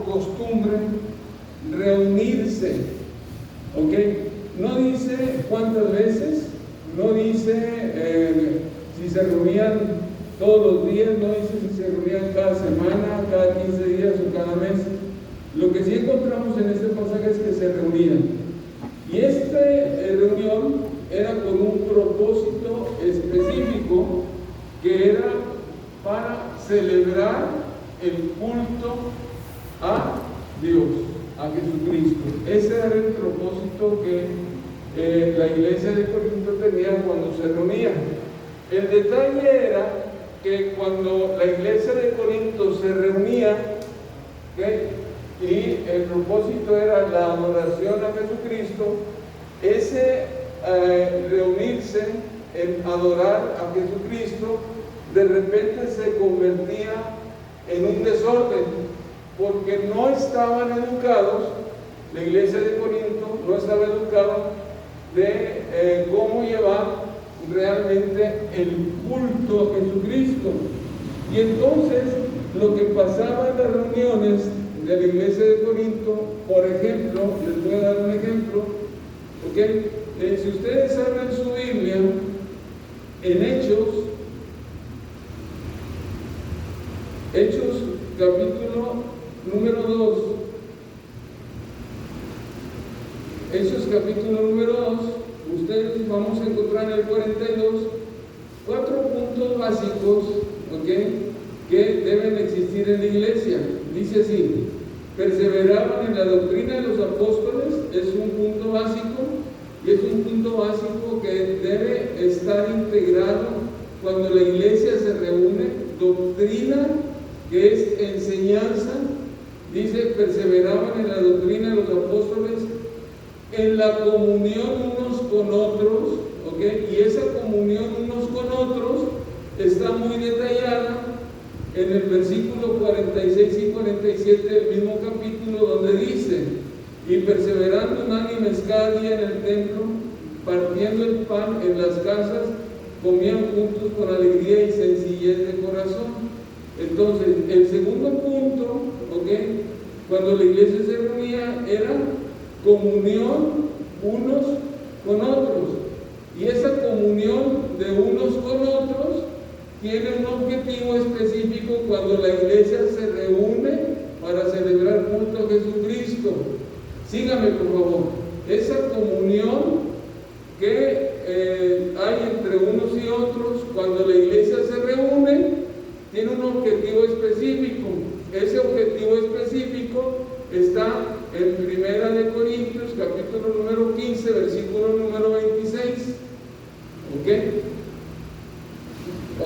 costumbre reunirse, ¿ok? No dice cuántas veces, no dice si se reunían todos los días, no dice si se reunían cada semana, cada 15 días o cada mes. Lo que sí encontramos en este pasaje es que se reunían. Y esta reunión era con un propósito específico, que era para celebrar el culto a Dios, a Jesucristo. Ese era el propósito que la iglesia de Corinto tenía cuando se reunía. El detalle era que cuando la iglesia de Corinto se reunía, ¿okay?, y el propósito era la adoración a Jesucristo, ese reunirse en adorar a Jesucristo de repente se convertía en un desorden, porque no estaban educados, la iglesia de Corinto no estaba educada de cómo llevar realmente el culto a Jesucristo. Y entonces lo que pasaba en las reuniones de la iglesia de Corinto, por ejemplo, les voy a dar un ejemplo, ¿okay? Si ustedes abren su Biblia en Hechos capítulo número 2, Hechos capítulo número 2, ustedes vamos a encontrar en el 42 4 puntos básicos, ¿okay?, que deben existir en la iglesia. Dice así: perseveraban en la doctrina de los apóstoles, es un punto básico, y es un punto básico que debe estar integrado cuando la iglesia se reúne. Doctrina, que es enseñanza. Dice: perseveraban en la doctrina de los apóstoles, en la comunión unos con otros, ¿ok? Y esa comunión unos con otros está muy detallada en el versículo 46 y 47 del mismo capítulo, donde dice: y perseverando unánimes cada día en el templo, partiendo el pan en las casas, comían juntos con alegría y sencillez de corazón. Entonces, el segundo punto, ¿ok?, cuando la iglesia se reunía, era comunión unos con otros. Y esa comunión de unos con otros tiene un objetivo específico cuando la iglesia se reúne para celebrar culto a Jesucristo. Sígame, por favor. Esa comunión que hay entre unos y otros cuando la iglesia se reúne tiene un objetivo específico. Ese objetivo específico está en Primera de Corintios, capítulo número 15, versículo número 26. ¿Ok?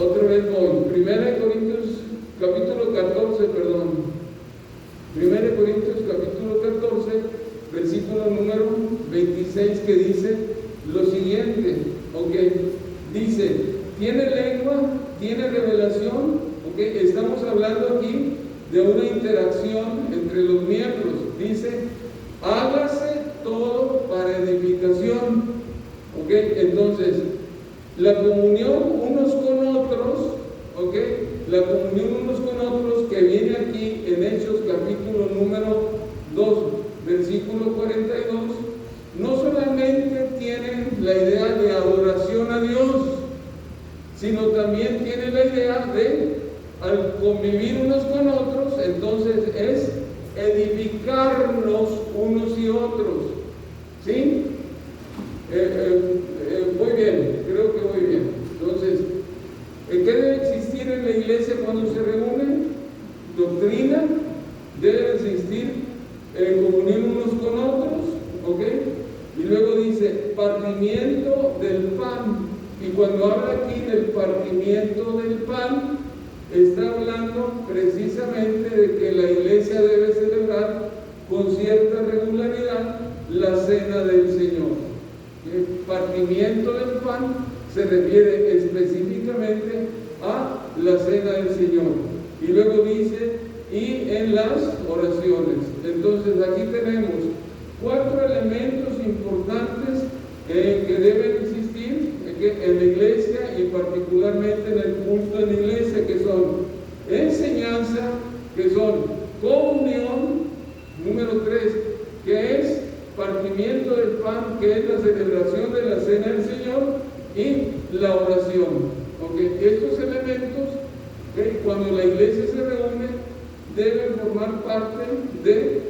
Otra vez voy. Primera de Corintios, capítulo 14, perdón. Primera de Corintios, capítulo 14, versículo número 26, que dice lo siguiente. ¿Ok? Dice: ¿tiene lengua? ¿Tiene revelación? ¿Ok? Estamos hablando aquí de una interacción entre los miembros. Dice: hágase todo para edificación. ¿Ok? Entonces, la comunión unos con otros, ¿ok?, la comunión unos con otros que viene aquí en Hechos capítulo número 2, versículo 42, no solamente tiene la idea de adoración a Dios, sino también tiene la idea de, al convivir unos con otros, entonces es edificarnos unos y otros. ¿Sí? Muy bien, creo que muy bien. Entonces, ¿qué debe existir en la iglesia cuando se reúne? Doctrina, debe existir comunión unos con otros, ¿ok? Y luego dice: partimiento del pan. Y cuando habla aquí del partimiento del pan, está hablando precisamente de que la iglesia debe celebrar con cierta regularidad la cena del Señor. El partimiento del pan se refiere específicamente a la cena del Señor. Y luego dice: y en las oraciones. Entonces aquí tenemos 4 elementos importantes que deben existir en la iglesia, y particularmente en el culto de la iglesia, que son enseñanza, que son comunión, Abraham, que es la celebración de la Cena del Señor y la oración. ¿Okay? Estos elementos, cuando la iglesia se reúne, deben formar parte de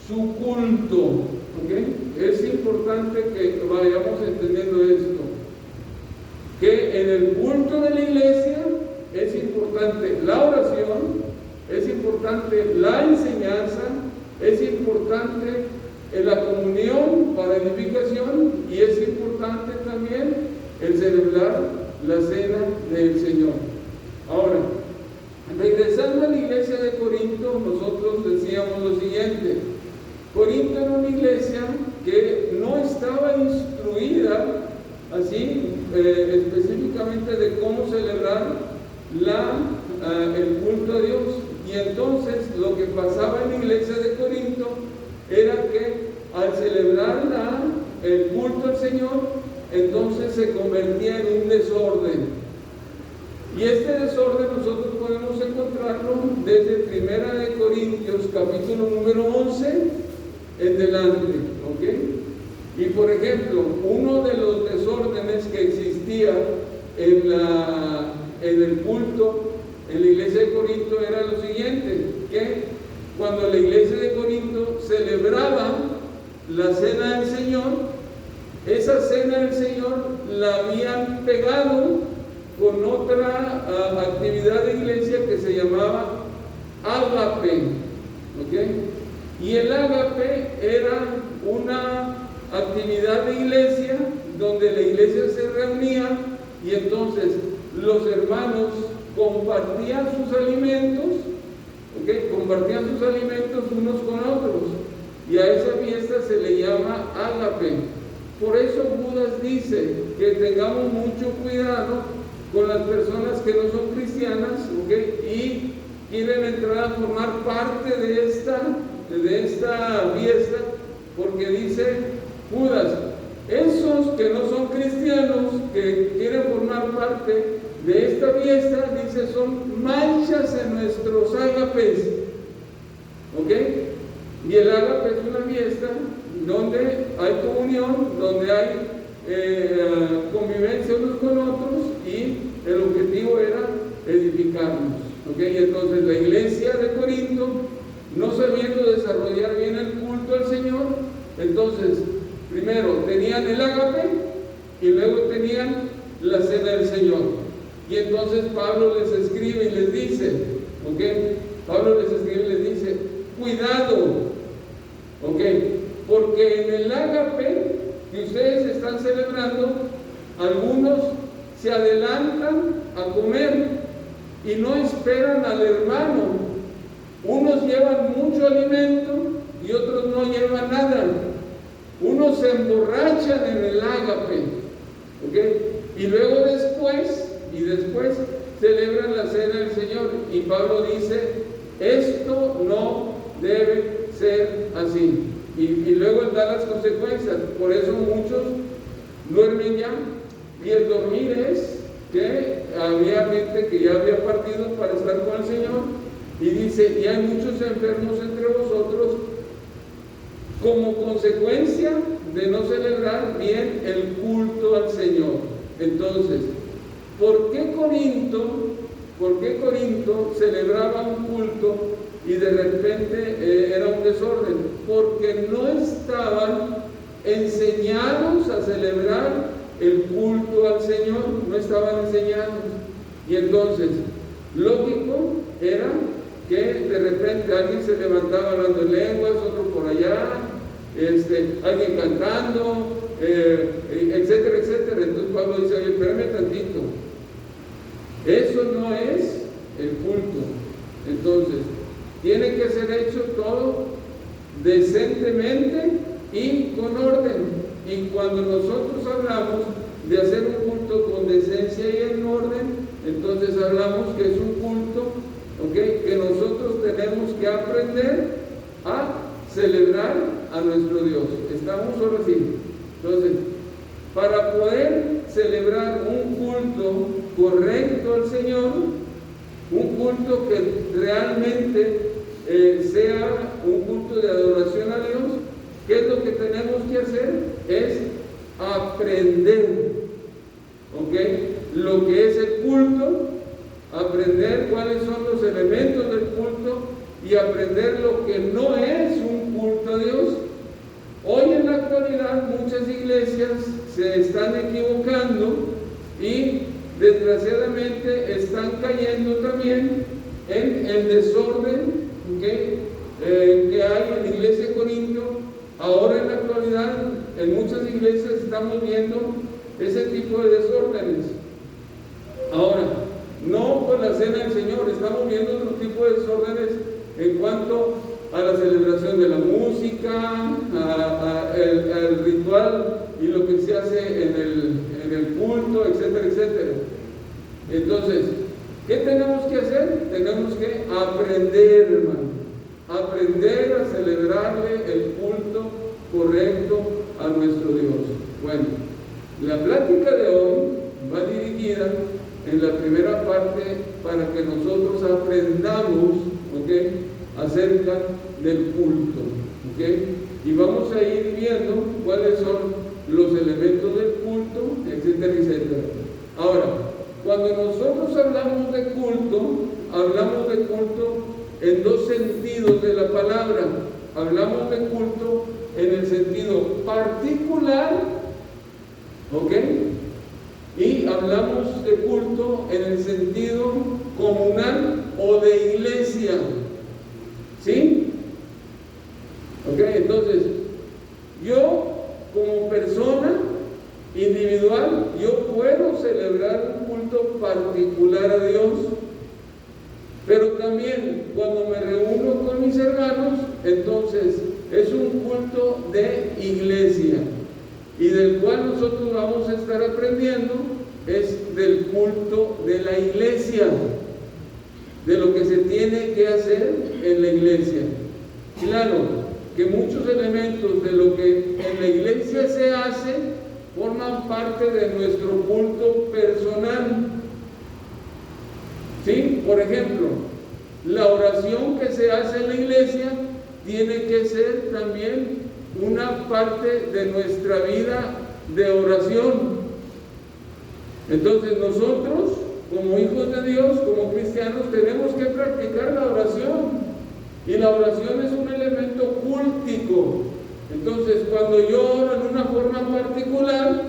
su culto. ¿Okay? Es importante que vayamos entendiendo esto, que en el culto de la iglesia es importante la oración, es importante la enseñanza, es importante la comunión para edificación y es importante también el celebrar la cena del Señor. Ahora, regresando a la iglesia de Corinto, nosotros decíamos lo siguiente: Corinto era una iglesia que no estaba instruida así específicamente de cómo celebrar el culto a Dios. Y entonces lo que pasaba en la iglesia de Corinto era que al celebrar el culto al Señor, entonces se convertía en un desorden. Y este desorden nosotros podemos encontrarlo desde 1 de Corintios capítulo número 11 en delante, ¿ok? Y por ejemplo, uno de los desórdenes que existía en el culto en la iglesia de Corinto era lo siguiente, que cuando la iglesia de Corinto celebraba la cena del Señor, esa cena del Señor la habían pegado con otra actividad de iglesia que se llamaba ágape, ¿ok? Y el ágape era una actividad de iglesia donde la iglesia se reunía y entonces los hermanos compartían sus alimentos, compartían sus alimentos unos con otros, y a esa fiesta se le llama ágape. Por eso Judas dice que tengamos mucho cuidado con las personas que no son cristianas, y quieren entrar a formar parte de esta fiesta, porque dice Judas, esos que no son cristianos, que quieren formar parte de esta fiesta, dice, son manchas en nuestros ágapes, y el ágape es una fiesta donde hay comunión, donde hay convivencia unos con otros, y el objetivo era edificarnos, y entonces la iglesia de Corinto, no sabiendo desarrollar bien el culto al Señor, entonces primero tenían el ágape y luego tenían la cena del Señor. Y entonces Pablo les escribe y les dice, cuidado, porque en el ágape que ustedes están celebrando, algunos se adelantan a comer y no esperan al hermano. Unos llevan mucho alimento y otros no llevan nada. Unos se emborrachan en el ágape, y luego después celebran la cena del Señor. Y Pablo dice, esto no debe ser así. Y luego él da las consecuencias. Por eso muchos duermen ya. Y el dormir es que había gente que ya había partido para estar con el Señor. Y dice, y hay muchos enfermos entre vosotros como consecuencia de no celebrar bien el culto al Señor. Entonces, ¿por qué Corinto celebraba un culto y de repente era un desorden? Porque no estaban enseñados a celebrar el culto al Señor, no estaban enseñados. Y entonces, lógico era que de repente alguien se levantaba hablando en lenguas, otro por allá, alguien cantando, etcétera, etcétera. Entonces Pablo dice, oye, espérame tantito, eso no es el culto. Entonces, tiene que ser hecho todo decentemente y con orden. Y cuando nosotros hablamos de hacer un culto con decencia y en orden, entonces hablamos que es un culto, que nosotros tenemos que aprender a celebrar a nuestro Dios. ¿Estamos ahora sí? Entonces, para poder celebrar un culto correcto al Señor, un culto que realmente sea un culto de adoración a Dios, ¿qué es lo que tenemos que hacer? es aprender, ¿ok? Lo que es el culto, aprender cuáles son los elementos del culto y aprender lo que no es un culto a Dios. Hoy en la actualidad muchas iglesias se están equivocando y desgraciadamente están cayendo también en el desorden que hay en la iglesia de Corinto. Ahora en la actualidad en muchas iglesias estamos viendo ese tipo de desórdenes. Ahora, no por la cena del Señor, estamos viendo otro tipo de desórdenes en cuanto a la celebración de la música, al ritual y lo que se hace en el culto, etcétera, etcétera. Entonces, ¿qué tenemos que hacer? Tenemos que aprender, hermano, aprender a celebrarle el culto correcto a nuestro Dios. Bueno, la plática de hoy va dirigida en la primera parte para que nosotros aprendamos, ¿ok?, acerca del culto, ¿ok? Y vamos a ir viendo cuáles son los elementos del culto, etcétera, etcétera. Ahora, cuando nosotros hablamos de culto en dos sentidos de la palabra. Hablamos de culto en el sentido particular, ¿ok? Y hablamos de culto en el sentido comunal o de iglesia, ¿sí? Ok, entonces, yo como persona individual, yo puedo celebrar un culto particular a Dios, pero también cuando me reúno con mis hermanos, entonces es un culto de iglesia, y del cual nosotros vamos a estar aprendiendo es del culto de la iglesia, de lo que se tiene que hacer en la iglesia. Claro que muchos elementos de lo que en la iglesia se hace forman parte de nuestro culto personal. ¿Sí? Por ejemplo, la oración que se hace en la iglesia tiene que ser también una parte de nuestra vida de oración. Entonces nosotros, como hijos de Dios, como cristianos, tenemos que practicar la oración. Y la oración es un elemento cultico. Entonces, cuando yo oro en una forma particular,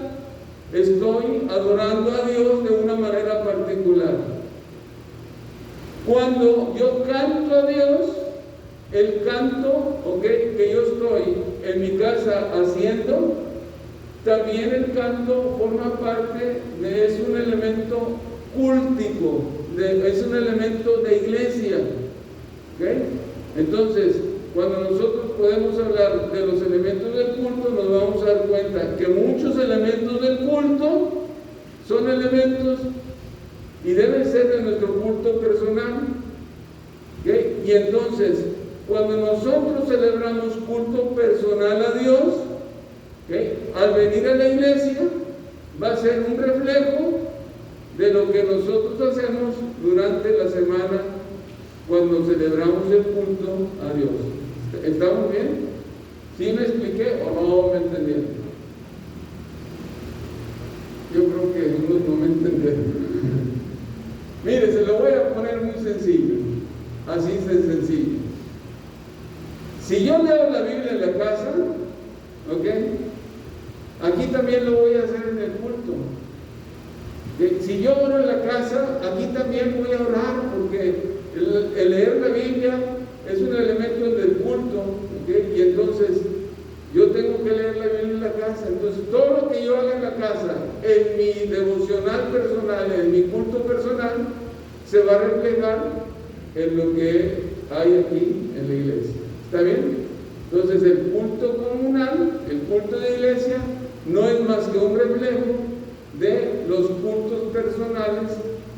estoy adorando a Dios de una manera particular. Cuando yo canto a Dios, el canto, que yo estoy en mi casa haciendo, también el canto forma parte es un elemento cultico, es un elemento de iglesia. ¿Okay? Entonces, cuando nosotros podemos hablar de los elementos del culto, nos vamos a dar cuenta que muchos elementos del culto son elementos y deben ser de nuestro culto personal. ¿Okay? Y entonces, cuando nosotros celebramos culto personal a Dios, ¿okay?, al venir a la iglesia, va a ser un reflejo de lo que nosotros hacemos durante la semana cuando celebramos el culto a Dios. ¿Estamos bien? ¿Sí me expliqué o no me entendieron? Yo creo que algunos no me entendieron. Mire, se lo voy a poner muy sencillo, así de sencillo. Si yo leo la Biblia en la casa, ¿ok?, aquí también lo voy a hacer en el culto. Si yo oro en la casa, aquí también voy a orar, porque el leer la Biblia es un elemento del culto, ¿okay? Y entonces yo tengo que leer la Biblia en la casa. Entonces todo lo que yo haga en la casa, en mi devocional personal, en mi culto personal, se va a reflejar en lo que hay aquí en la iglesia. ¿Está bien? Entonces el culto comunal, el culto de iglesia, no es más que un reflejo de los cultos personales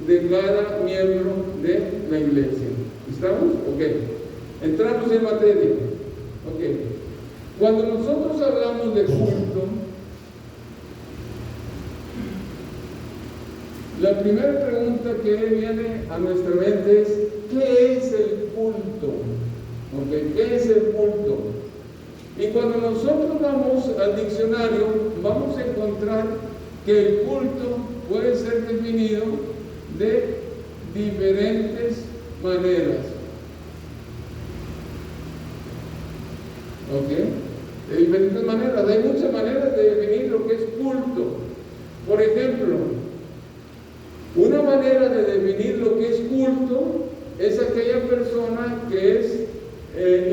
de cada miembro de la iglesia. ¿Estamos? Ok. Entramos en materia. Ok. Cuando nosotros hablamos de culto, la primera pregunta que viene a nuestra mente es: ¿qué es el culto? Okay. ¿Qué es el culto? Y cuando nosotros vamos al diccionario, vamos a encontrar que el culto puede ser definido de diferentes maneras. ¿Ok? De diferentes maneras. Hay muchas maneras de definir lo que es culto. Por ejemplo, una manera de definir lo que es culto es aquella persona que es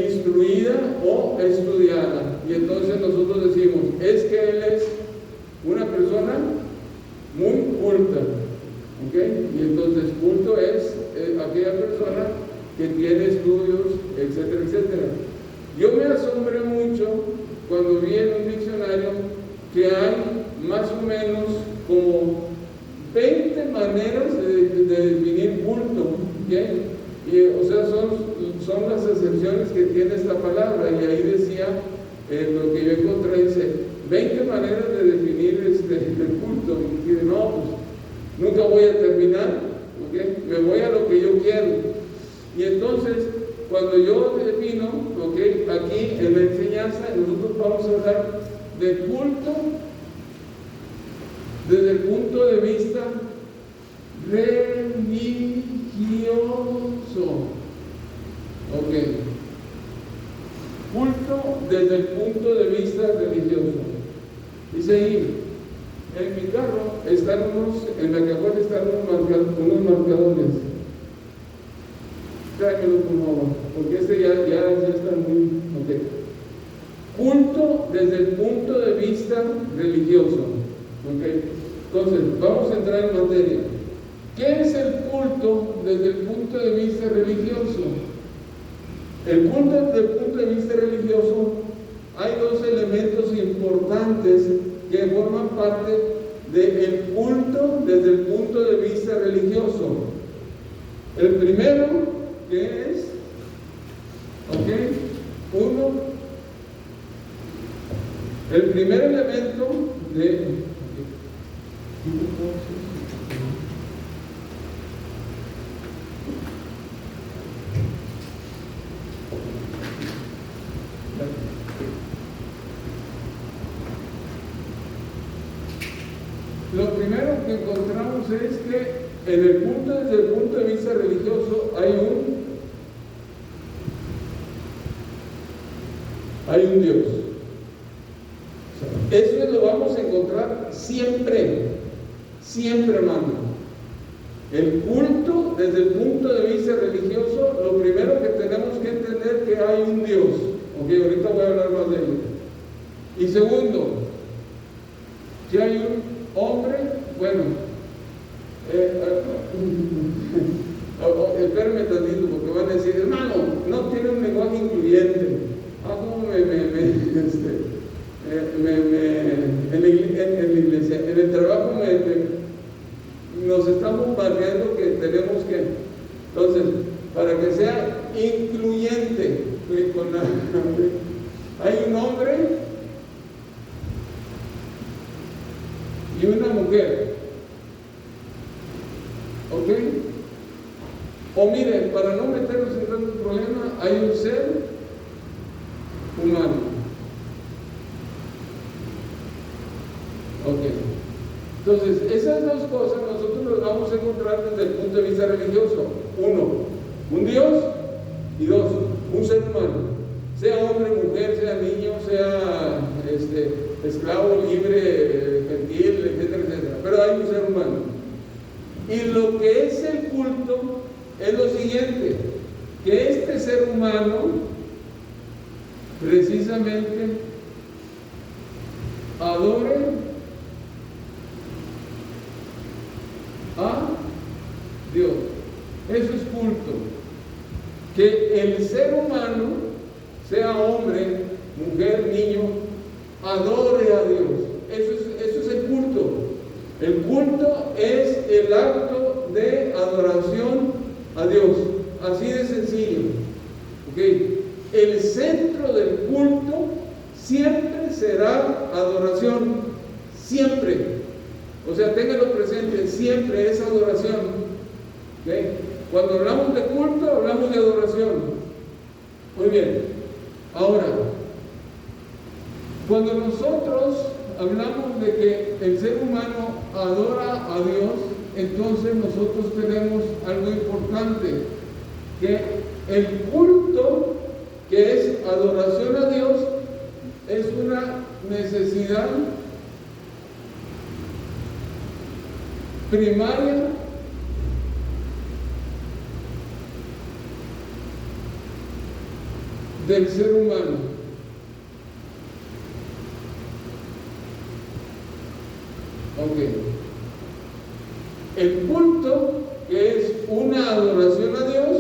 instruida o estudiada. Y entonces nosotros decimos, es que él es una persona muy culta. ¿Okay? Y entonces culto es aquella persona que tiene estudios, etcétera, etcétera. Yo me asombré mucho cuando vi en un diccionario que hay más o menos como 20 maneras de definir culto. ¿Okay? Y, o sea, son las acepciones que tiene esta palabra. Y ahí decía, lo que yo encontré, dice 20 maneras de definir el culto. Y dije, no, pues nunca voy a terminar, ¿okay? Me voy a lo que yo quiero. Y entonces, cuando yo defino, ¿okay? Aquí en la enseñanza, nosotros vamos a hablar de culto desde el punto de vista religioso. ¿Ok? Culto desde el punto de vista religioso. Dice ahí, en mi carro están en la cajuela están unos marcadores. Tráemelo por favor, porque ya está muy... Okay. Culto desde el punto de vista religioso. Okay. Entonces, vamos a entrar en materia. ¿Qué es el culto desde el punto de vista religioso? El culto desde el punto de vista religioso, hay dos elementos importantes que forman parte del culto desde el punto de vista religioso. El primero, que es, el primer elemento de... Lo primero que encontramos es que en el culto, desde el punto de vista religioso, hay un Dios. O sea, eso lo vamos a encontrar siempre, hermano. El culto, desde el punto de vista religioso, lo primero que tenemos que entender es que hay un Dios. Ok, ahorita voy a hablar más de ello. Y segundo, que hay un hombre, bueno, espérenme tantito porque van a decir, hermano, no tiene un lenguaje incluyente. ¿Cómo en la iglesia, en el trabajo nos están bombardeando que tenemos que, entonces, para que sea incluyente, hay un hombre y una mujer, ¿ok? O mire, para no meternos en tanto problema, hay un ser humano, ¿ok? Entonces, esas dos cosas nosotros las vamos a encontrar desde el punto de vista religioso. Uno, un Dios, y dos, un ser humano, sea hombre, mujer, sea niño, sea esclavo, libre, gentil, etcétera, etcétera. Pero hay un ser humano. Y lo que es el culto es lo siguiente, que este ser humano precisamente adore a Dios. Eso es culto. Que el ser humano, sea hombre, mujer, niño, adore a Dios. Eso es el culto. El culto es el acto de adoración a Dios. Así de sencillo. ¿Okay? El centro del culto siempre será adoración. Siempre. O sea, ténganlo presente, siempre es adoración. ¿Okay? Cuando hablamos de culto, hablamos de adoración. Muy bien. Ahora, Cuando nosotros hablamos de que el ser humano adora a Dios, entonces nosotros tenemos algo importante, que el culto, que es adoración a Dios, es una necesidad primaria del ser humano. Ok. El culto, que es una adoración a Dios,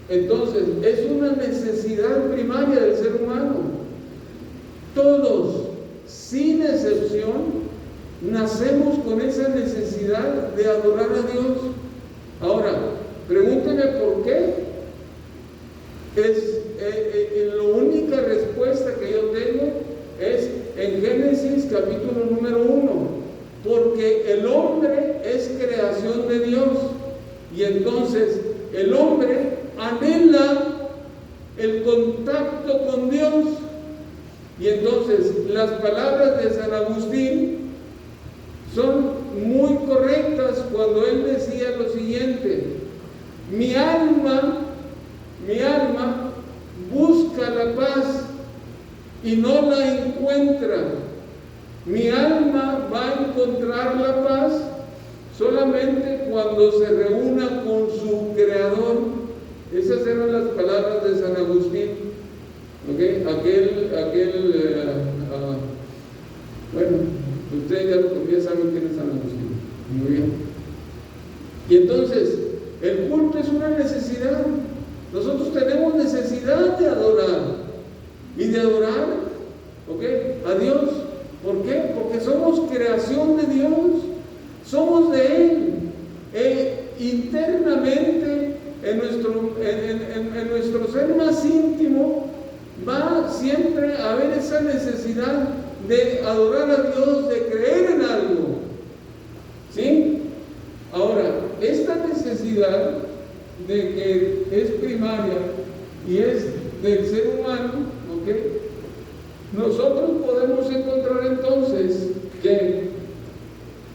entonces es una necesidad primaria del ser humano. Todos, sin excepción, nacemos con esa necesidad de adorar a Dios. Ahora, pregúnteme por qué. La única respuesta que yo tengo es en Génesis capítulo número 1. Porque el hombre es creación de Dios, y entonces el hombre anhela el contacto con Dios. Y entonces las palabras de San Agustín son muy correctas cuando él decía lo siguiente: mi alma busca la paz y no la encuentra. Mi alma va a encontrar la paz solamente cuando se reúna con su Creador. Esas eran las palabras de San Agustín. ¿Okay? Bueno, ustedes ya saben quién es San Agustín. Muy bien. Y entonces, el culto es una necesidad. Nosotros tenemos necesidad de adorar. Y de adorar, a Dios. ¿Por qué? Porque somos creación de Dios, somos de Él. Internamente, en nuestro ser más íntimo, va siempre a haber esa necesidad de adorar a Dios, de creer en algo. ¿Sí? Ahora, esta necesidad de que es primaria y es del ser humano, nosotros podemos encontrar entonces que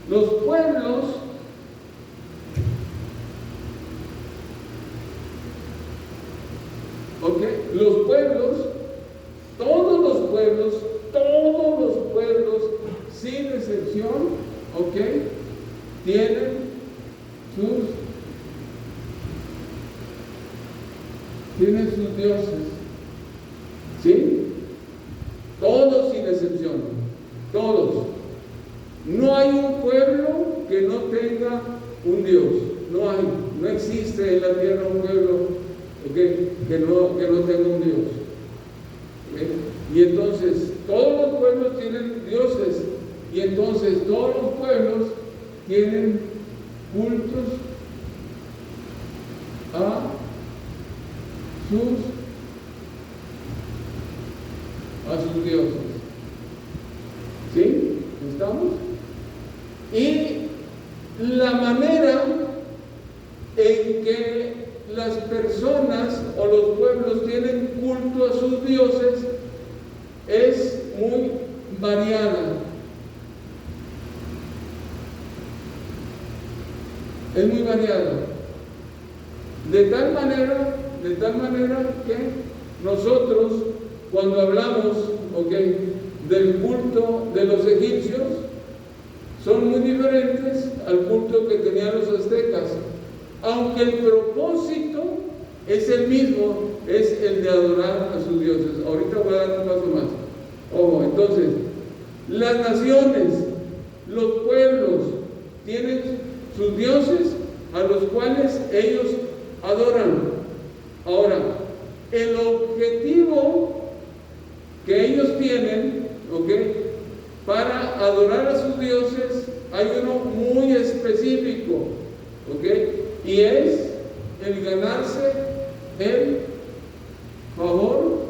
los pueblos todos los pueblos, sin excepción, tienen sus dioses. ¿Sí? Todos sin excepción, todos. No hay un pueblo que no tenga un Dios, no existe en la tierra un pueblo que no tenga un Dios. Y entonces todos los pueblos tienen dioses, y entonces todos los pueblos tienen cultos a sus dioses. ¿Sí? ¿Estamos? Y la manera en que las personas o los pueblos tienen culto a sus dioses es muy variada. Es muy variada. De tal manera que nosotros, cuando hablamos del culto de los egipcios, son muy diferentes al culto que tenían los aztecas, aunque el propósito es el mismo, es el de adorar a sus dioses. Ahorita voy a dar un paso más. Entonces, las naciones, los pueblos tienen sus dioses a los cuales ellos adoran. Ahora, el objetivo que ellos tienen, para adorar a sus dioses, hay uno muy específico, y es el ganarse el favor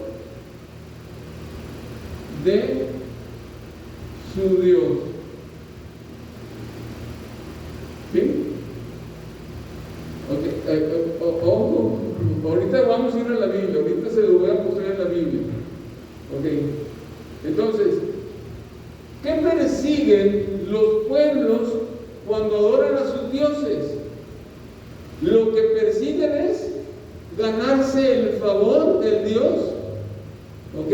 de su Dios. ¿Sí? Ojo, ahorita vamos a ir a la Biblia, ahorita se lo voy a mostrar en la Biblia. Entonces, ¿qué persiguen los pueblos cuando adoran a sus dioses? Lo que persiguen es ganarse el favor del Dios, ¿ok?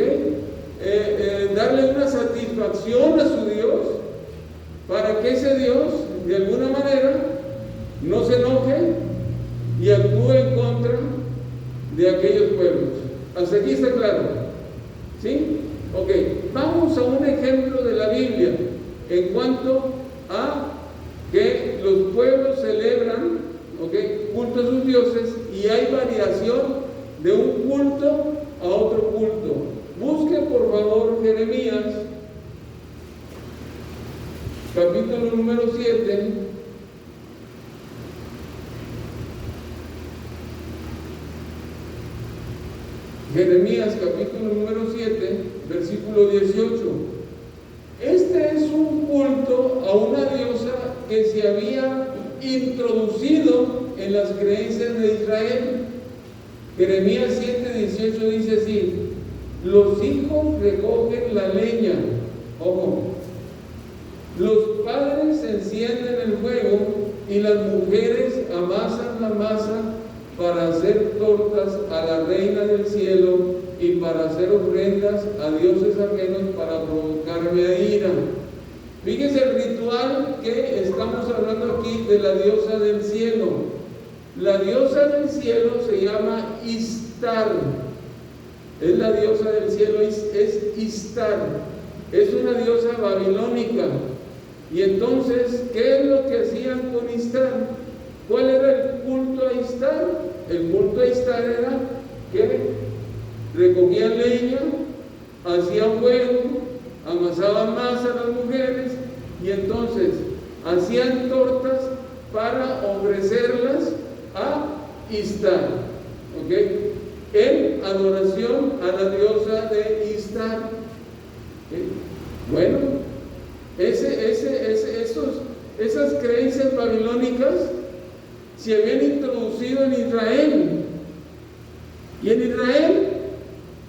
Darle una satisfacción a su Dios para que ese Dios, de alguna manera, no se enoje y actúe en contra de aquellos pueblos. ¿Hasta aquí está claro? ¿Sí? Ok, vamos a un ejemplo de la Biblia en cuanto a que los pueblos celebran, culto a sus dioses, y hay variación de un culto a otro culto. Busque por favor Jeremías, capítulo número 7. Jeremías capítulo número 7, versículo 18. Este es un culto a una diosa que se había introducido en las creencias de Israel. Jeremías 7, 18 dice así: los hijos recogen la leña, ojo, los padres encienden el fuego y las mujeres amasan la masa para hacer tortas a la reina del cielo y para hacer ofrendas a dioses ajenos para provocarme a ira. Fíjense el ritual que estamos hablando aquí de la diosa del cielo. La diosa del cielo se llama Istar. Es la diosa del cielo, es Istar. Es una diosa babilónica. Y entonces, ¿qué es lo que hacían con Istar? ¿Cuál era el culto a Istar? El culto a Istar era que recogían leña, hacían fuego, amasaban masa a las mujeres y entonces hacían tortas para ofrecerlas a Istar, ¿ok? En adoración a la diosa de Istar. ¿Okay? Bueno, esas creencias babilónicas se habían introducido en Israel. Y en Israel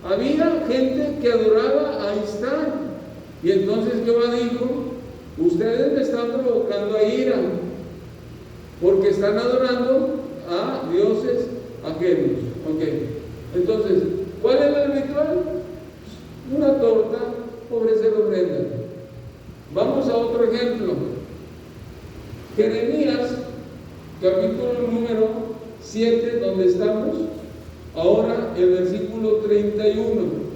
había gente que adoraba a Istar. Y entonces Jehová dijo: ustedes me están provocando a ira, porque están adorando a dioses ajenos. Okay. Entonces, ¿cuál es el ritual? Una torta, ofrecer ofrenda. Vamos a otro ejemplo. Jeremías, capítulo número 7, donde estamos, ahora el versículo 31.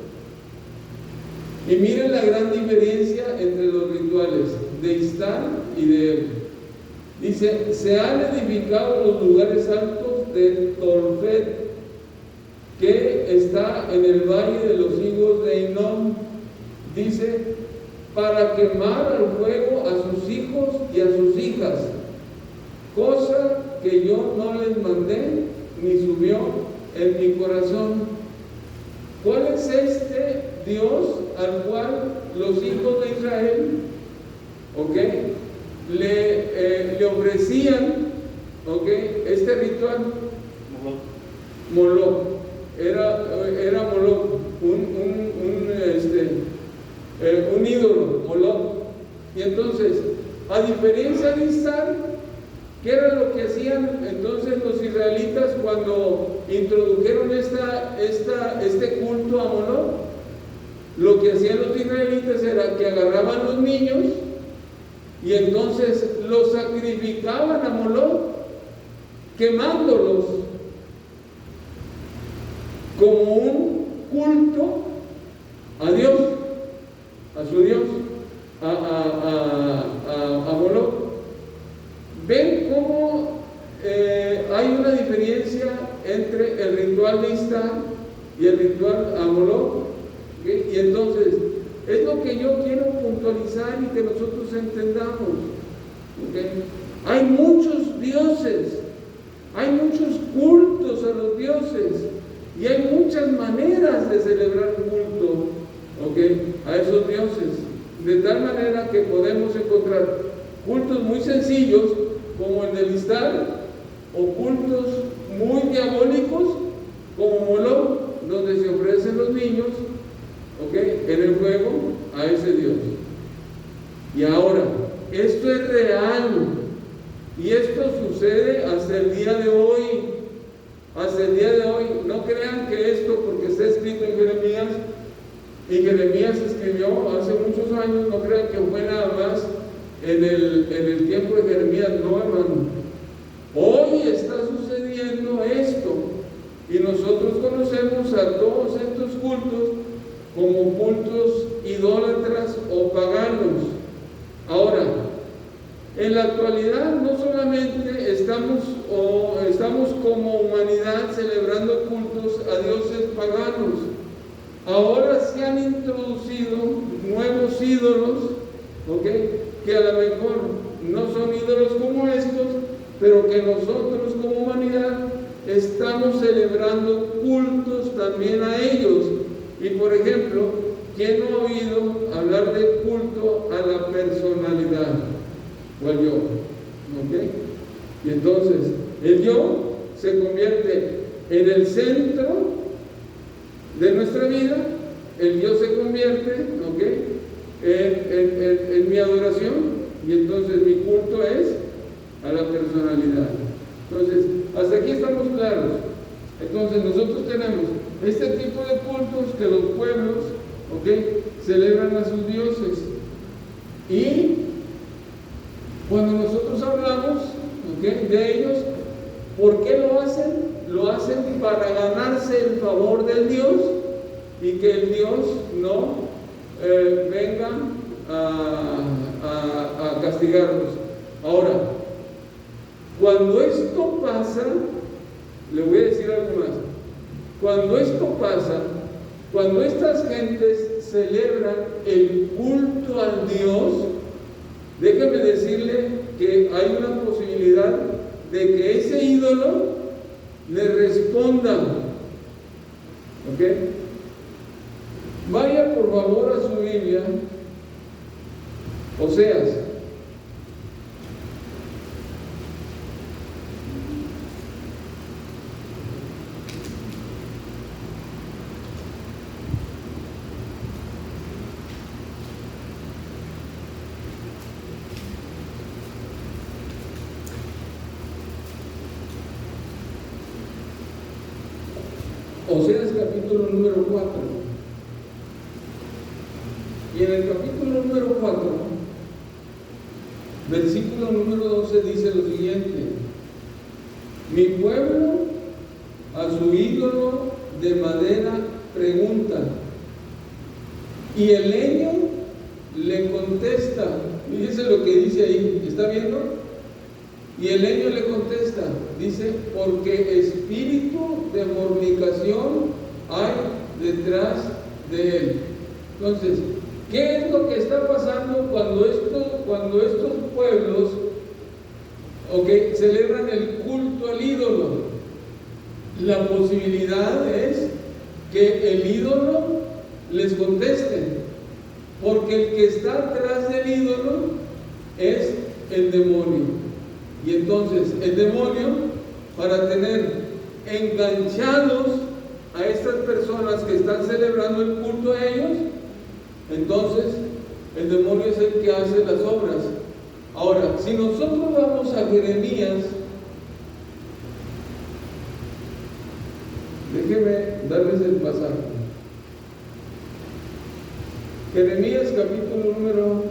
Y miren la gran diferencia entre los rituales de Istar y de él. Dice: se han edificado los lugares altos de Tolfet, que está en el valle de los higos de Hinnom. Dice: para quemar al fuego a sus hijos y a sus hijas, cosa que yo no les mandé ni subió en mi corazón. ¿Cuál es este Dios al cual los hijos de Israel, le ofrecían, este ritual? Moloch. Era Moloch, un ídolo, Moloch. Y entonces, a diferencia de Istar, ¿qué era lo que hacían entonces los israelitas cuando introdujeron este culto a Moloch? Lo que hacían los israelitas era que agarraban los niños y entonces los sacrificaban a Moloch, quemándolos como un culto a Dios, a su Dios, a Moloch. ¿Ven cómo hay una diferencia entre el ritual de Istar y el ritual a Moloch? ¿Okay? Y entonces, es lo que yo quiero puntualizar y que nosotros entendamos. ¿Okay? Hay muchos dioses, hay muchos cultos a los dioses y hay muchas maneras de celebrar culto, a esos dioses. De tal manera que podemos encontrar cultos muy sencillos como el del Istar, o cultos muy diabólicos como Moloch, donde se ofrecen los niños, ¿ok?, en el fuego a ese Dios. Y ahora, esto es real, y esto sucede hasta el día de hoy. Hasta el día de hoy. No crean que esto, porque está escrito en Jeremías, y Jeremías escribió hace muchos años, no crean que fue nada más en el tiempo de Jeremías. No, hermano. Hoy está sucediendo esto, y nosotros conocemos a todos estos cultos como cultos idólatras o paganos. Ahora, en la actualidad no solamente estamos como humanidad celebrando cultos a dioses paganos. Ahora se han introducido nuevos ídolos, ¿ok?, que a lo mejor no son ídolos como estos, pero que nosotros como humanidad estamos celebrando cultos también a ellos. Y por ejemplo, ¿quién no ha oído hablar de culto a la personalidad o al yo? ¿Ok? Y entonces el yo se convierte en el centro de nuestra vida. El yo se convierte, ¿ok?, en mi adoración, y entonces mi culto es a la personalidad. Entonces, hasta aquí estamos claros. Entonces nosotros tenemos este tipo de cultos que los pueblos, ¿ok?, celebran a sus dioses. Y cuando nosotros hablamos, ¿ok?, de ellos, ¿por qué lo hacen? Lo hacen para ganarse el favor del Dios, y que el Dios no venga a castigarlos. Ahora, cuando esto pasa, le voy a decir algo más. Cuando esto pasa, cuando estas gentes celebran el culto al Dios, déjeme decirle que hay una posibilidad de que ese ídolo le responda. ¿Ok? Vaya por favor a su Biblia, Oseas. Oseas capítulo número 4. Y en el capítulo número 4, versículo número 12, dice lo siguiente: mi pueblo a su ídolo de madera pregunta, y el leño le contesta. Fíjese lo que dice ahí, ¿está viendo? Y el leño le contesta, dice, porque espíritu de fornicación hay detrás de él. Entonces, ¿qué es lo que está pasando cuando estos pueblos, ¿ok?, celebran el culto al ídolo? La posibilidad es que el ídolo les conteste, porque el que está atrás del ídolo es el demonio. Y entonces el demonio, para tener enganchados a estas personas que están celebrando el culto a ellos, entonces el demonio es el que hace las obras. Ahora, si nosotros vamos a Jeremías, déjenme darles el pasaje. Jeremías capítulo número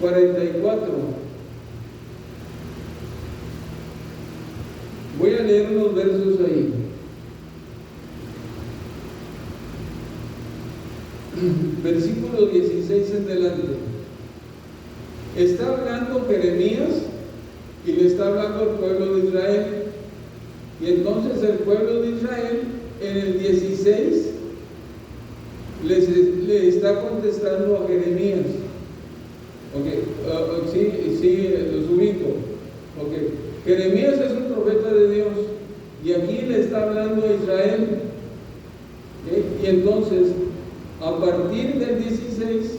44. Voy a leer unos versos ahí. Versículo 16 en delante. Está hablando Jeremías y le está hablando al pueblo de Israel. Y entonces el pueblo de Israel en el 16 le está contestando a Jeremías. Sí, los ubico. Jeremías es un profeta de Dios, y aquí le está hablando a Israel. Y entonces, a partir del 16,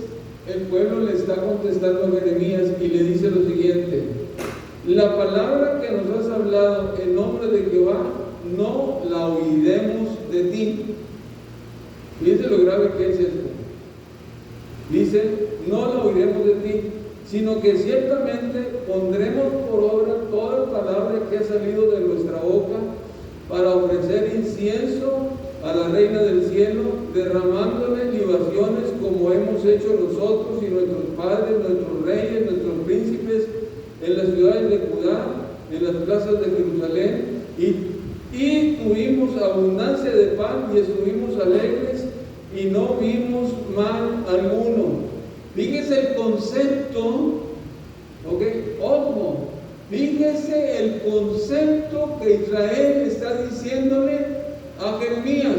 el pueblo le está contestando a Jeremías y le dice lo siguiente: la palabra que nos has hablado en nombre de Jehová, no la oiremos de ti. Fíjense lo grave que es esto. Dice, no lo oiremos de ti, sino que ciertamente pondremos por obra toda palabra que ha salido de nuestra boca para ofrecer incienso a la Reina del Cielo, derramándole libaciones como hemos hecho nosotros y nuestros padres, nuestros reyes, nuestros príncipes, en las ciudades de Judá, en las plazas de Jerusalén, y tuvimos abundancia de pan y estuvimos alegres y no vimos mal alguno. Fíjese el concepto, ojo, fíjese el concepto que Israel está diciéndole a Jeremías: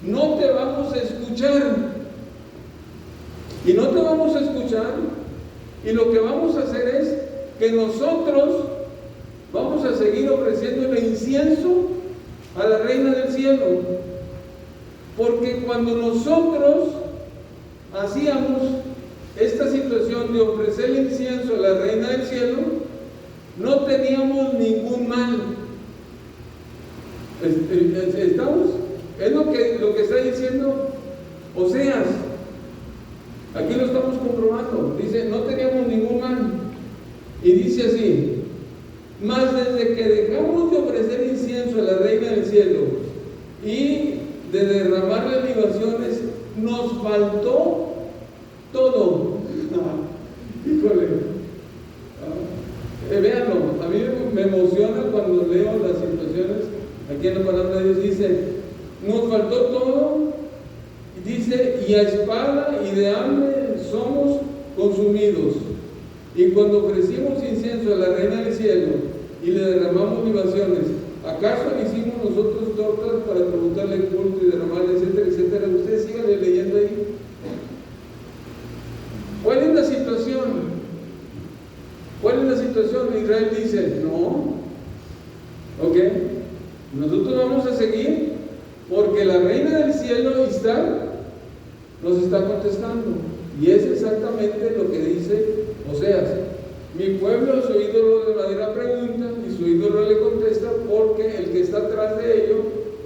no te vamos a escuchar, y no te vamos a escuchar, y lo que vamos a hacer es que nosotros vamos a seguir ofreciendo el incienso a la Reina del Cielo, porque cuando nosotros hacíamos esta situación de ofrecer el incienso a la Reina del Cielo, no teníamos ningún mal. ¿Estamos? Es lo que está diciendo Oseas. Aquí lo estamos comprobando. Dice, no teníamos ningún mal. Y dice así: mas desde que dejamos de ofrecer incienso a la Reina del Cielo y de derramarle libaciones, nos faltó todo. Híjole. Véanlo, a mí me emociona cuando leo las situaciones. Aquí en la palabra de Dios dice, nos faltó todo, y dice, y a espada y de hambre somos consumidos. Y cuando ofrecimos incienso a la Reina del Cielo y le derramamos libaciones, ¿acaso hicimos nosotros tortas para tributarle culto y derramarle, etcétera, etcétera? Ustedes sigan leyendo ahí. ¿Cuál es la situación? ¿Cuál es la situación? Israel dice, no, nosotros vamos a seguir porque la Reina del Cielo nos está contestando. Y es exactamente lo que dice Oseas: mi pueblo a su ídolo de madera pregunta y su ídolo le contesta, porque el que está atrás de ello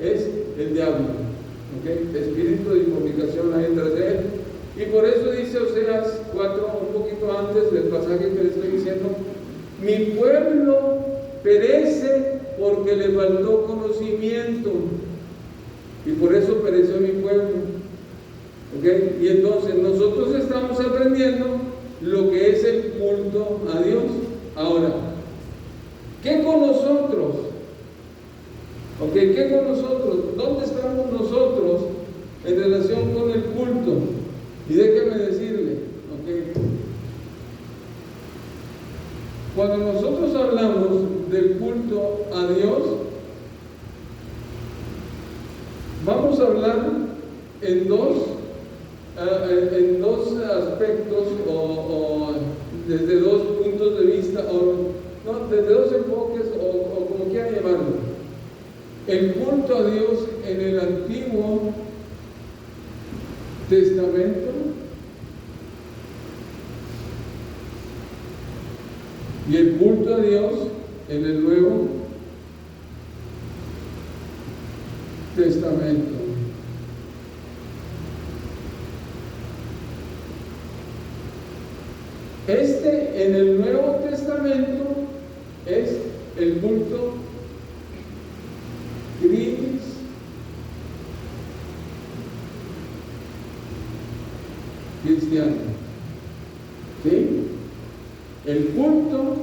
es el diablo. Espíritu de fornicación hay detrás de él. Y por eso dice Oseas 4, un poquito antes del pasaje que le estoy diciendo: mi pueblo perece porque le faltó conocimiento, y por eso pereció mi pueblo. Y entonces nosotros estamos aprendiendo lo que es el culto a Dios. Ahora, ¿qué con nosotros? ¿Qué con nosotros? ¿Dónde estamos nosotros en relación con el culto? Y déjeme decirle, cuando nosotros hablamos del culto a Dios, vamos a hablar en dos aspectos, o desde dos puntos de vista, desde dos enfoques, o como quieran llamarlo. El culto a Dios en el Antiguo Testamento y el culto a Dios en el Nuevo Testamento. En el Nuevo Testamento es el culto cristiano. ¿Sí? El culto,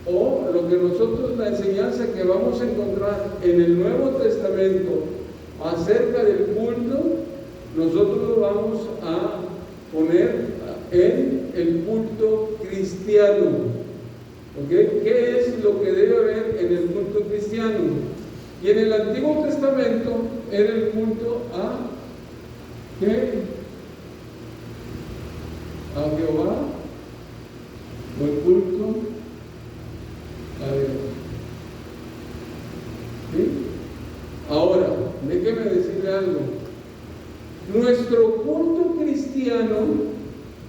o lo que nosotros, la enseñanza que vamos a encontrar en el Nuevo Testamento acerca del culto, nosotros lo vamos a poner en el culto cristiano. ¿Qué es lo que debe haber en el culto cristiano? Y en el Antiguo Testamento era el culto a Jehová, o el culto a Dios. ¿Sí? Ahora, déjeme decirle algo. Nuestro culto cristiano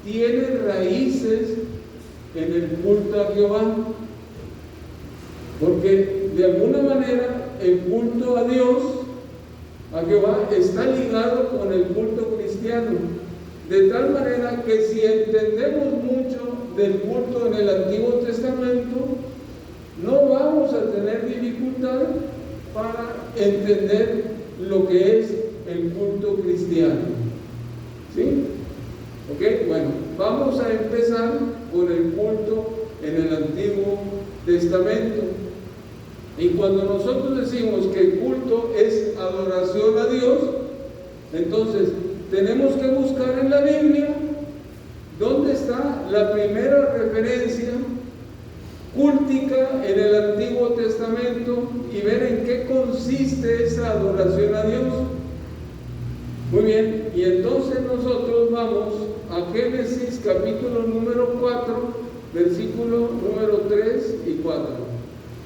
tiene raíces en el culto a Jehová, porque de alguna manera el culto a Dios a Jehová está ligado con el culto cristiano, de tal manera que si entendemos mucho del culto en el Antiguo Testamento, no vamos a tener dificultad para entender lo que es el culto cristiano. ¿Sí? ¿Ok? Bueno, vamos a empezar con el culto en el Antiguo Testamento. Y cuando nosotros decimos que el culto es adoración a Dios, entonces tenemos que buscar en la Biblia dónde está la primera referencia cúltica en el Antiguo Testamento y ver en qué consiste esa adoración a Dios. Muy bien, y entonces nosotros vamos a Génesis capítulo número 4, versículo número 3 y 4.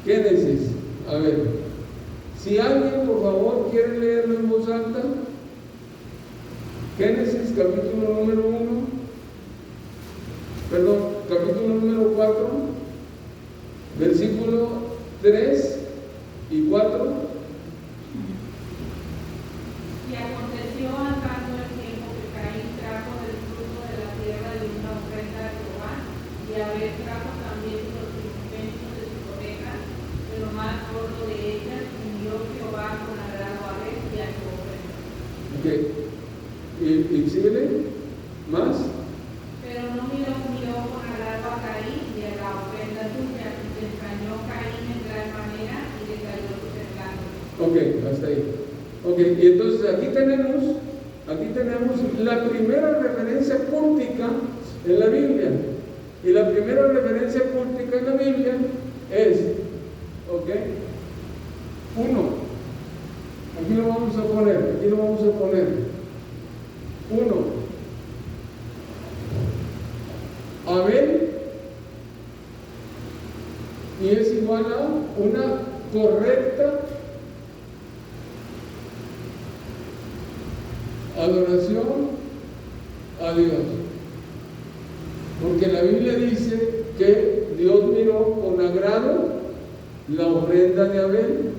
Génesis, a ver, si alguien por favor quiere leerlo en voz alta. Génesis capítulo número 1, perdón, capítulo número 4, versículo 3 y 4. Y aconteció andando el tiempo que Caín trajo del fruto de la tierra de una ofrenda a Jehová, y Abel trajo también los primogénitos de sus ovejas, de lo más gordo de ellas, y miró Jehová con agrado a Abel y a su ofrenda. Ok, y síguele, más. Pero no miró con agrado a Caín y a la ofrenda suya, y se extrañó Caín en gran manera y le cayó su semblante. Ok, hasta ahí. Ok, y entonces aquí tenemos la primera referencia cúltica en la Biblia. Y la primera referencia cúltica en la Biblia es, ok, 1. Aquí lo vamos a poner. 1. Abel, y es igual a una correcta adoración a Dios. Porque la Biblia dice que Dios miró con agrado la ofrenda de Abel,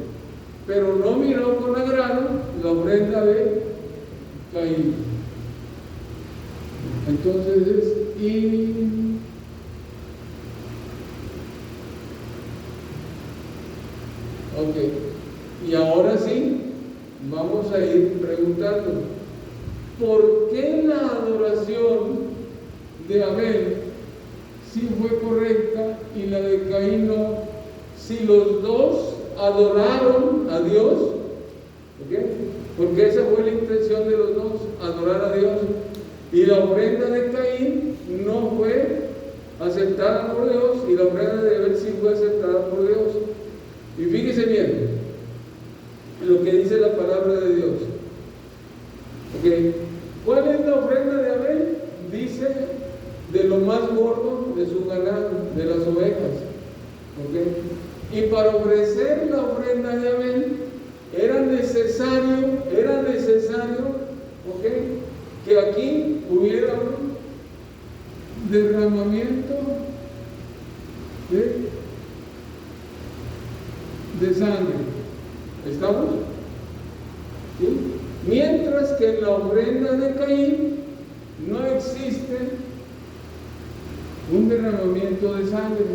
pero no miró con agrado la ofrenda de Caín. Entonces es ok, y ahora sí vamos a ir preguntando, ¿por qué la adoración de Abel sí fue correcta y la de Caín no? Si los dos adoraron a Dios, ¿ok? Porque esa fue la intención de los dos, adorar a Dios. Y la ofrenda de Caín no fue aceptada por Dios y la ofrenda de Abel sí fue aceptada por Dios. Y fíjese bien lo que dice la palabra de Dios. ¿Ok? ¿Cuál es la ofrenda de Abel? Dice de lo más gordo de su ganado, de las ovejas. ¿Ok? Y para ofrecer la ofrenda de Abel era necesario, ¿ok?, que aquí hubiera un derramamiento de sangre. ¿Estamos? ¿Sí? Mientras que en la ofrenda de Caín no existe un derramamiento de sangre.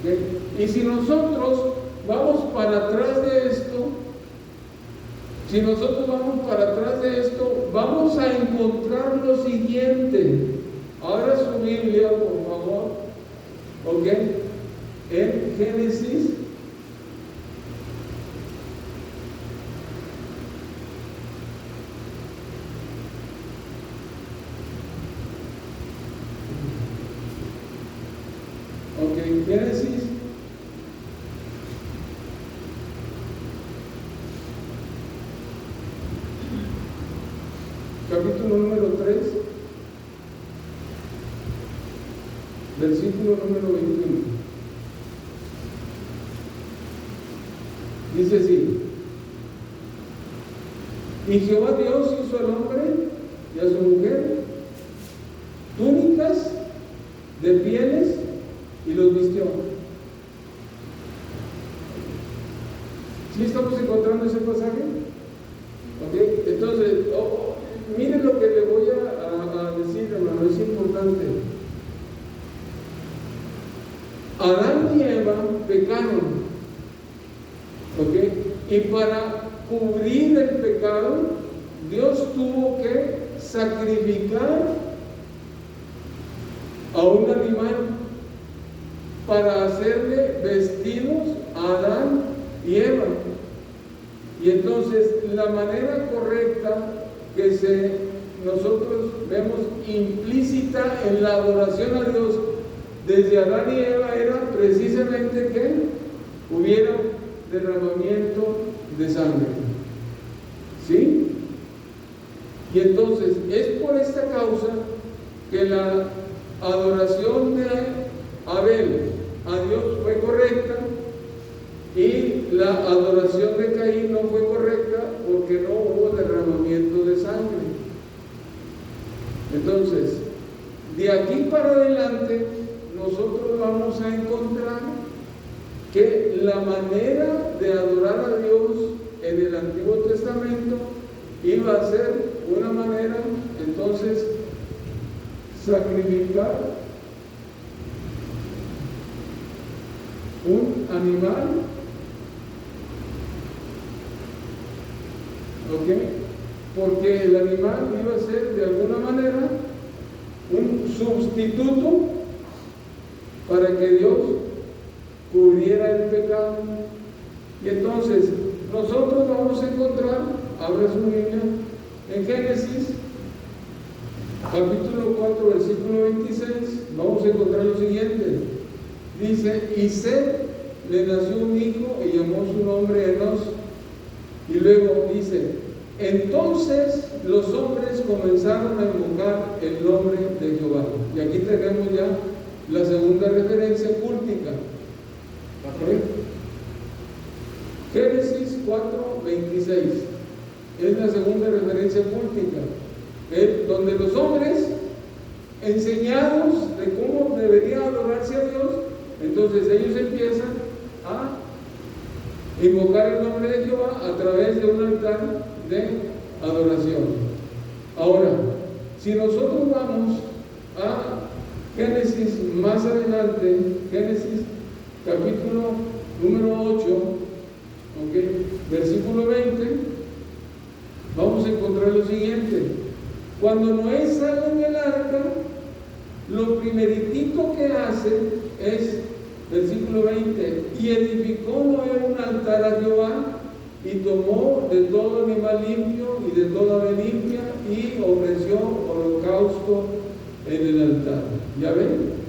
¿Okay? Y si nosotros vamos para atrás de esto, vamos a encontrar lo siguiente. Ahora su Biblia, por favor, ¿ok? En Génesis. Ok, Génesis. Capítulo número 3, versículo número 21. Dice así: y Jehová Dios hizo al hombre y a su mujer túnicas de pieles y los vistió. ¿Sí estamos encontrando ese pasaje? pecaron. ¿Ok? Y para cubrir el pecado, Dios tuvo que sacrificar a un animal para hacerle vestidos a Adán y Eva. Y entonces la manera correcta que nosotros vemos implícita en la adoración a Dios desde Adán y Eva era precisamente que hubiera derramamiento de sangre. ¿Sí? Y entonces es por esta causa que la adoración de Abel a Dios fue correcta y la adoración de Caín no fue correcta porque no hubo derramamiento de sangre. Entonces, de aquí para adelante, nosotros vamos a encontrar que la manera de adorar a Dios en el Antiguo Testamento iba a ser una manera, entonces, sacrificar un animal, ¿ok? Porque el animal iba a ser de alguna manera un sustituto para que Dios cubriera el pecado. Y entonces nosotros vamos a encontrar, abra su Biblia, en Génesis capítulo 4 versículo 26, vamos a encontrar lo siguiente. Dice: y Set le nació un hijo y llamó su nombre Enos. Y luego dice: entonces los hombres comenzaron a invocar el nombre de Jehová. Y aquí tenemos ya la segunda referencia cultica. ¿Okay? Génesis 4:26 es la segunda referencia cultica, donde los hombres, enseñados de cómo debería adorarse a Dios, entonces ellos empiezan a invocar el nombre de Jehová a través de un altar de adoración. Ahora, si nosotros vamos a Génesis más adelante, Génesis capítulo número 8, ¿okay? Versículo 20, vamos a encontrar lo siguiente. Cuando Noé sale del arca, lo primeritito que hace es, versículo 20, y edificó Noé un altar a Jehová, y tomó de todo animal limpio y de toda ave limpia, y ofreció holocausto en el altar. ¿Ya ven?